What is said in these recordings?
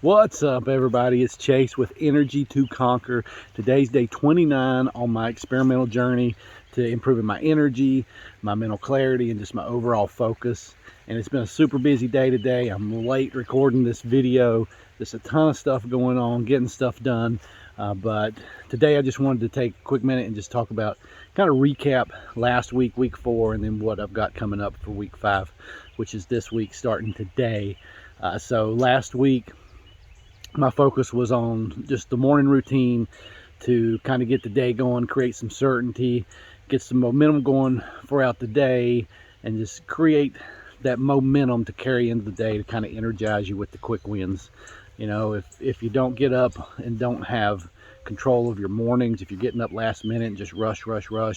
What's up, everybody? It's Chase with Energy to Conquer. Today's day 29 on my experimental journey to improving my energy, my mental clarity, and just my overall focus. And it's been a super busy day today. I'm late recording this video. There's a ton of stuff going on, getting stuff done. But today I just wanted to take a quick minute and just talk about, kind of recap last week, week 4, and then what I've got coming up for week 5, which is this week starting today. So last week, my focus was on just the morning routine to kind of get the day going, create some certainty, get some momentum going throughout the day, and just create that momentum to carry into the day to kind of energize you with the quick wins. You know, if you don't get up and don't have control of your mornings, if you're getting up last minute and just rush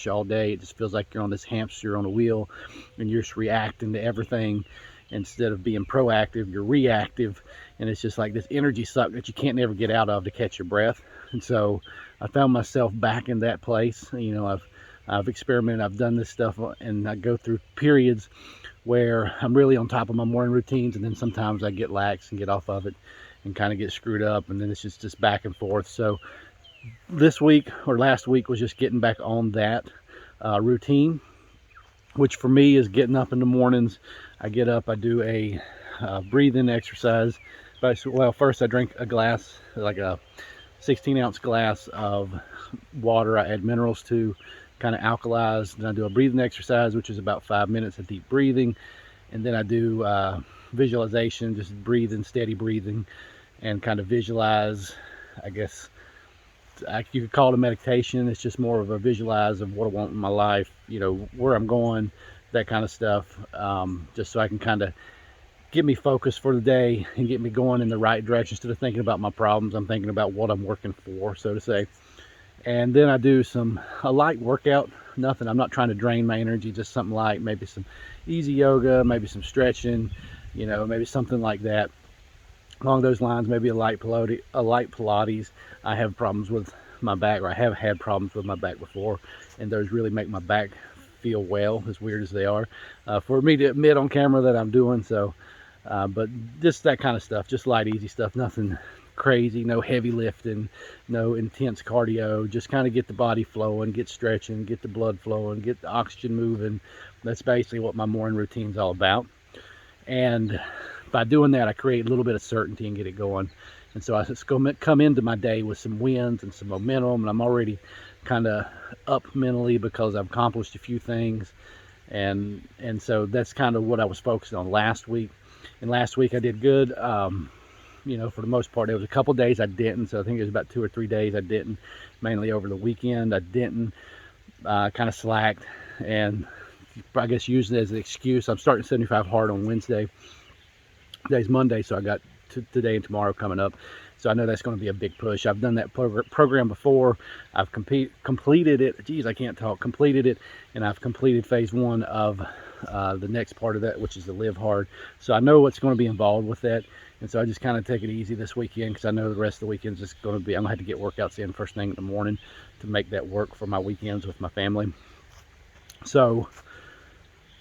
all day, it just feels like you're on this hamster on a wheel and you're just reacting to everything. Instead of being proactive, you're reactive, and it's just like this energy suck that you can't never get out of to catch your breath. And so I found myself back in that place. You know, I've experimented, I've done this stuff, and I go through periods where I'm really on top of my morning routines, and then sometimes I get lax and get off of it and kind of get screwed up, and then it's just back and forth. So this week, or last week, was just getting back on that routine, which for me is getting up in the mornings. I get up, I do a breathing exercise. Well, first I drink a glass, like a 16-ounce glass of water. I add minerals to kind of alkalize. Then I do a breathing exercise, which is about 5 minutes of deep breathing. And then I do visualization, just breathing, steady breathing, and kind of visualize, I guess, you could call it a meditation. It's just more of a visualize of what I want in my life, you know, where I'm going, that kind of stuff, just so I can kind of get me focused for the day and get me going in the right direction. Instead of thinking about my problems, I'm thinking about what I'm working for, so to say. And then I do a light workout. Nothing, I'm not trying to drain my energy, just something light, maybe some easy yoga, maybe some stretching, you know, maybe something like that along those lines. Maybe a light Pilates. I have problems with my back, or I have had problems with my back before, and those really make my back feel well, as weird as they are, for me to admit on camera that I'm doing. So but just that kind of stuff, just light, easy stuff, nothing crazy, no heavy lifting, no intense cardio, just kind of get the body flowing, get stretching, get the blood flowing, get the oxygen moving. That's basically what my morning routine is all about. And by doing that, I create a little bit of certainty and get it going. And so I just come into my day with some wins and some momentum, and I'm already kind of up mentally because I've accomplished a few things. And so that's kind of what I was focused on last week. And last week I did good. You know, for the most part, there was a couple days I didn't. So I think it was about 2 or 3 days I didn't. Mainly over the weekend I didn't. Kind of slacked, and I guess using it as an excuse. I'm starting 75 hard on Wednesday. Today's Monday, so I got today and tomorrow coming up. So I know that's going to be a big push. I've done that program before. I've completed it. Geez, I can't talk. Completed it, and I've completed phase 1 of the next part of that, which is the live hard. So I know what's going to be involved with that, and so I just kind of take it easy this weekend, because I know the rest of the weekend's just going to be, I'm going to have to get workouts in first thing in the morning to make that work for my weekends with my family. So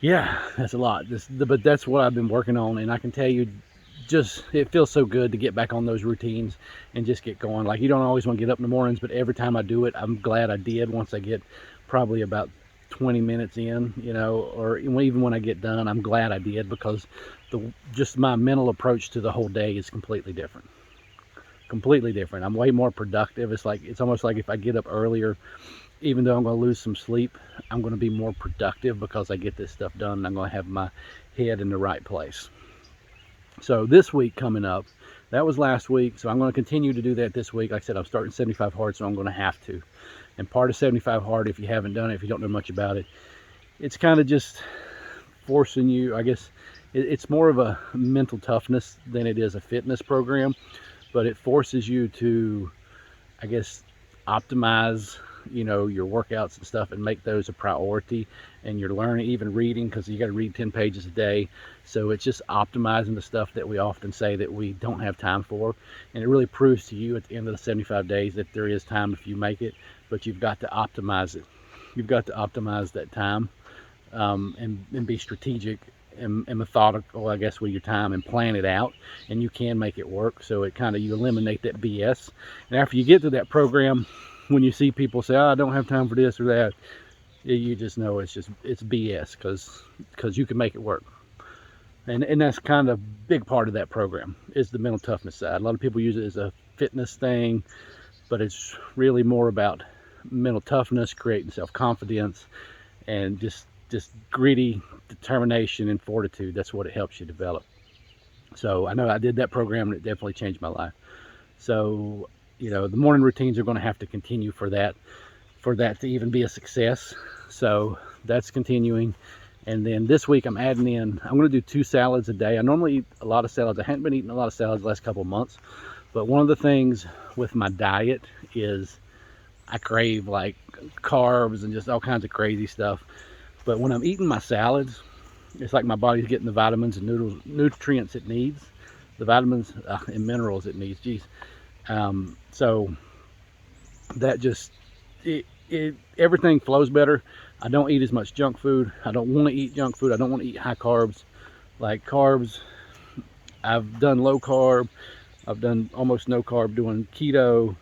yeah, that's a lot. But that's what I've been working on, and I can tell you, just it feels so good to get back on those routines and just get going. Like, you don't always want to get up in the mornings, but every time I do it, I'm glad I did. Once I get probably about 20 minutes in, you know, or even when I get done, I'm glad I did, because just my mental approach to the whole day is completely different. I'm way more productive. It's almost like if I get up earlier, even though I'm going to lose some sleep, I'm going to be more productive because I get this stuff done, and I'm going to have my head in the right place. So this week coming up, that was last week, so I'm going to continue to do that this week. Like I said, I'm starting 75 hard, so I'm going to have to. And part of 75 hard, if you haven't done it, if you don't know much about it, it's kind of just forcing you, I guess, it's more of a mental toughness than it is a fitness program, but it forces you to, I guess, optimize, you know, your workouts and stuff, and make those a priority. And you're learning, even reading, because you got to read 10 pages a day. So it's just optimizing the stuff that we often say that we don't have time for. And it really proves to you at the end of the 75 days that there is time if you make it, but you've got to optimize it. You've got to optimize that time, and be strategic and methodical, I guess, with your time and plan it out, and you can make it work. So it kind of, you eliminate that BS. And after you get to that program, when you see people say, oh, I don't have time for this or that, you just know it's BS, because you can make it work. And that's kind of a big part of that program, is the mental toughness side. A lot of people use it as a fitness thing, but it's really more about mental toughness, creating self-confidence, and just gritty determination and fortitude. That's what it helps you develop. So I know I did that program, and it definitely changed my life. So, you know, the morning routines are going to have to continue for that to even be a success. So that's continuing. And then this week I'm adding in, I'm going to do 2 salads a day. I normally eat a lot of salads. I haven't been eating a lot of salads the last couple of months. But one of the things with my diet is I crave like carbs and just all kinds of crazy stuff. But when I'm eating my salads, it's like my body's getting the vitamins and nutrients it needs, the vitamins and minerals it needs. Geez. So that just, everything flows better. I don't eat as much junk food. I don't want to eat junk food. I don't want to eat high carbs. Like carbs, I've done low carb. I've done almost no carb doing keto,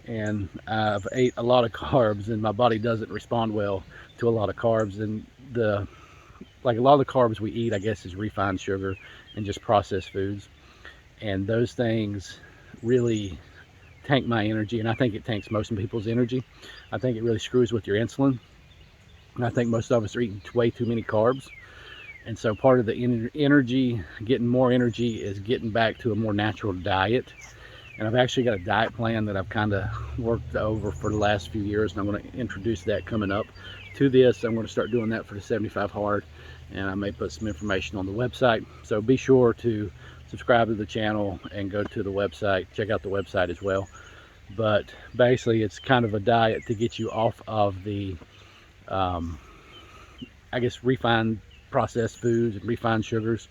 and I've ate a lot of carbs, and my body doesn't respond well to a lot of carbs. And like a lot of the carbs we eat, I guess, is refined sugar and just processed foods. And those things really tank my energy, and I think it tanks most people's energy. I think it really screws with your insulin. And I think most of us are eating way too many carbs. And so part of the energy, getting more energy, is getting back to a more natural diet. And I've actually got a diet plan that I've kind of worked over for the last few years, and I'm going to introduce that coming up to this. I'm going to start doing that for the 75 Hard, and I may put some information on the website. So be sure to subscribe to the channel and go to the website, check out the website as well. But basically it's kind of a diet to get you off of the I guess refined processed foods and refined sugars,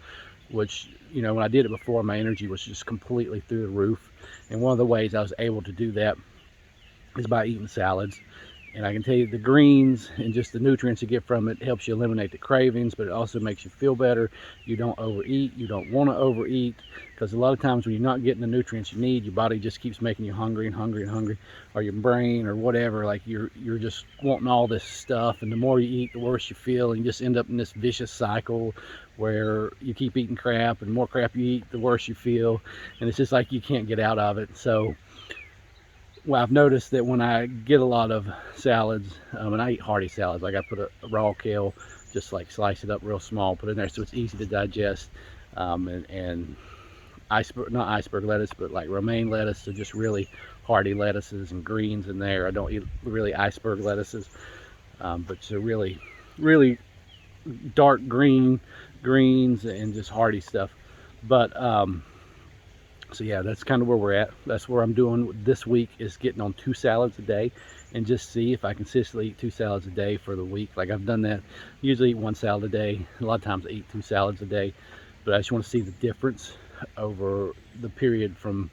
which, you know, when I did it before, my energy was just completely through the roof. And one of the ways I was able to do that is by eating salads. And I can tell you, the greens and just the nutrients you get from it helps you eliminate the cravings, but it also makes you feel better. You don't overeat. You don't want to overeat, because a lot of times when you're not getting the nutrients you need, your body just keeps making you hungry and hungry and hungry, or your brain or whatever. Like you're just wanting all this stuff, and the more you eat, the worse you feel, and you just end up in this vicious cycle where you keep eating crap, and the more crap you eat, the worse you feel, and it's just like you can't get out of it. So well, I've noticed that when I get a lot of salads, and I eat hearty salads, like I put a raw kale, just like slice it up real small, put it in there so it's easy to digest, and not iceberg lettuce, but like romaine lettuce, so just really hearty lettuces and greens in there. I don't eat really iceberg lettuces, but so really dark greens and just hearty stuff. But so yeah, that's kind of where we're at. That's where I'm doing this week, is getting on 2 salads a day, and just see if I consistently eat 2 salads a day for the week. Like I've done that. Usually eat 1 salad a day. A lot of times I eat 2 salads a day, but I just want to see the difference over the period from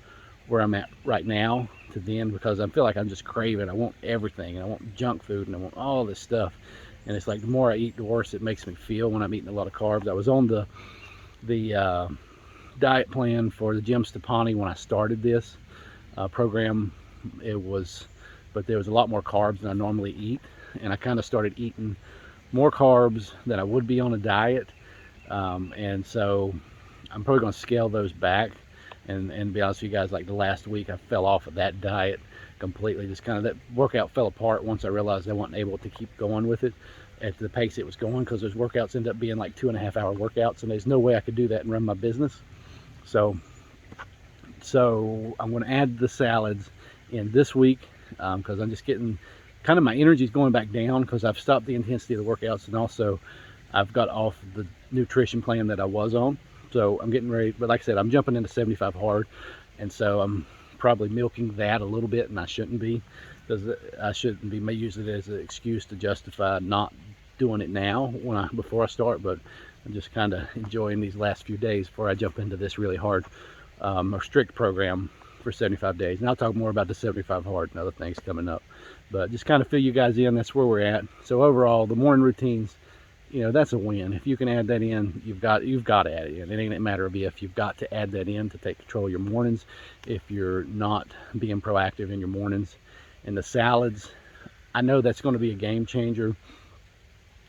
where I'm at right now to then, because I feel like I'm just craving. I want everything, and I want junk food, and I want all this stuff. And it's like the more I eat, the worse it makes me feel when I'm eating a lot of carbs. I was on the diet plan for the Jim Stepani when I started this program. But there was a lot more carbs than I normally eat, and I kind of started eating more carbs than I would be on a diet, and so I'm probably going to scale those back. And be honest with you guys, like the last week I fell off of that diet completely. Just kind of, that workout fell apart once I realized I wasn't able to keep going with it at the pace it was going, because those workouts end up being like 2.5-hour workouts, and there's no way I could do that and run my business. So I'm going to add the salads in this week, because I'm just getting kind of, my energy is going back down because I've stopped the intensity of the workouts, and also I've got off the nutrition plan that I was on. So I'm getting ready, but like I said, I'm jumping into 75 Hard, and so I'm probably milking that a little bit, and I shouldn't be, because I shouldn't be using it as an excuse to justify not doing it now before I start. But I'm just kind of enjoying these last few days before I jump into this really hard or strict program for 75 days. And I'll talk more about the 75 Hard and other things coming up, but just kind of fill you guys in. That's where we're at. So overall, the morning routines, you know, that's a win. If you can add that in, you've got to add it in. It ain't a matter of if, you've got to add that in to take control of your mornings if you're not being proactive in your mornings. And the salads, I know that's going to be a game changer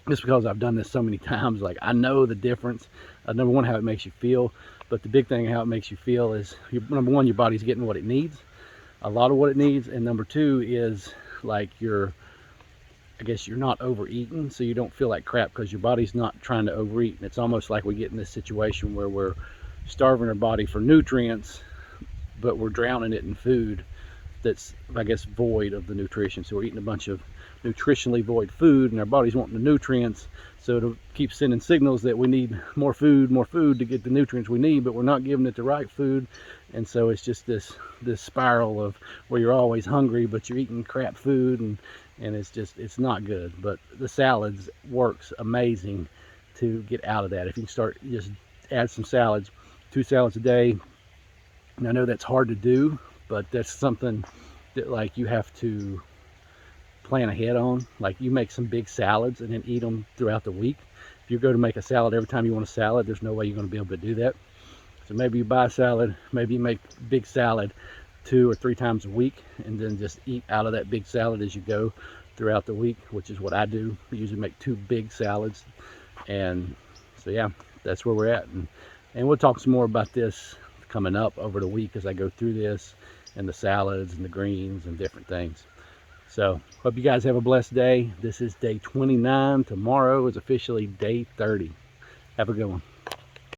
just because I've done this so many times. Like, I know the difference. Number one, how it makes you feel, but the big thing how it makes you feel is, number one, your body's getting what it needs, a lot of what it needs, and number two is like I guess you're not overeating, so you don't feel like crap because your body's not trying to overeat. And it's almost like we get in this situation where we're starving our body for nutrients, but we're drowning it in food that's, I guess, void of the nutrition. So we're eating a bunch of nutritionally void food, and our body's wanting the nutrients, so it'll keep sending signals that we need more food to get the nutrients we need, but we're not giving it the right food. And so it's just this spiral of where you're always hungry, but you're eating crap food, and it's not good. But the salads works amazing to get out of that. If you can start, just add some salads, 2 salads a day. And I know that's hard to do, but that's something that, like, you have to plan ahead on. Like, you make some big salads and then eat them throughout the week. If you go to make a salad every time you want a salad, there's no way you're going to be able to do that. So maybe you buy a salad, maybe you make big salad 2 or 3 times a week, and then just eat out of that big salad as you go throughout the week, which is what I do. I usually make 2 big salads. And so yeah, that's where we're at. And we'll talk some more about this coming up over the week as I go through this, and the salads and the greens and different things. So hope you guys have a blessed day. This is day 29. Tomorrow is officially day 30. Have a good one.